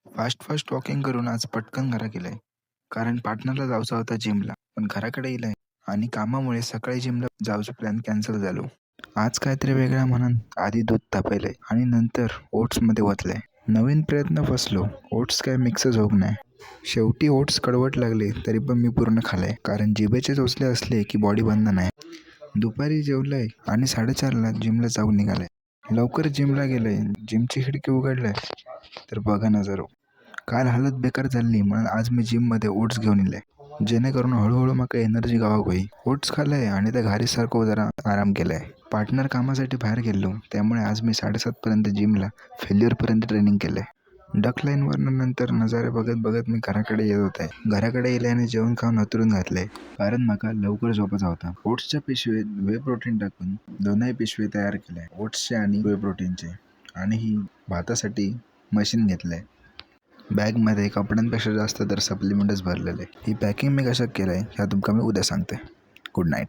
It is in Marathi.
फास्ट वॉकिंग करून आज पटकन घरा गेलाय. कारण पार्टनरला जायचं होता जिमला. पण घराकडे येईलय आणि कामामुळे सकाळी जिमला जायचं प्लॅन कॅन्सल झालो. आज काहीतरी वेगळा म्हणून आधी दूध तापवलंय आणि नंतर ओट्समध्ये ओतलंय. नवीन प्रयत्न फसलो. ओट्स काय मिक्सच होत नाही. शेवटी ओट्स कडवट लागले तरी पण मी पूर्ण खाल्लंय. कारण जिभेचे चोचले असले की बॉडी बंद नाही. दुपारी जेवलंय आणि 4:30ला जिमला जाऊन निघालंय. लवकर जिमला गेलंय. जिमची खिडकी उघडलंय तर बघा नजारो. काल हालत बेकार झाली म्हणून आज मी जिममध्ये ओट्स घेऊन येले. जेणेकरून हळूहळू माका एनर्जी गावाक होई. ओट्स खाल्लंय आणि त्या घारीसारखं जरा आराम केलाय. पार्टनर कामासाठी बाहेर गेलो त्यामुळे आज मी 7:30 पर्यंत जिमला फेल्युअरपर्यंत ट्रेनिंग केलंय. डक लाईनवरनं नंतर नजारे बघत बघत मी घराकडे येत होते. घराकडे येल्याने जेवण खाऊन अंथरून घातलंय. कारण माका लवकर झोपायचा होता. ओट्सच्या पिशवीत वे प्रोटीन टाकून दोनही पिशवी तयार केल्या. ओट्सचे आणि वे प्रोटीनचे. आणि ही भातासाठी मशीन घेतलंय. बॅगमध्ये कपड्यांपेक्षा जास्त तर सप्लिमेंटच भरलेले. ही पॅकिंग मी कशा केलंय ह्या तुमका मी उद्या सांगते. Good night.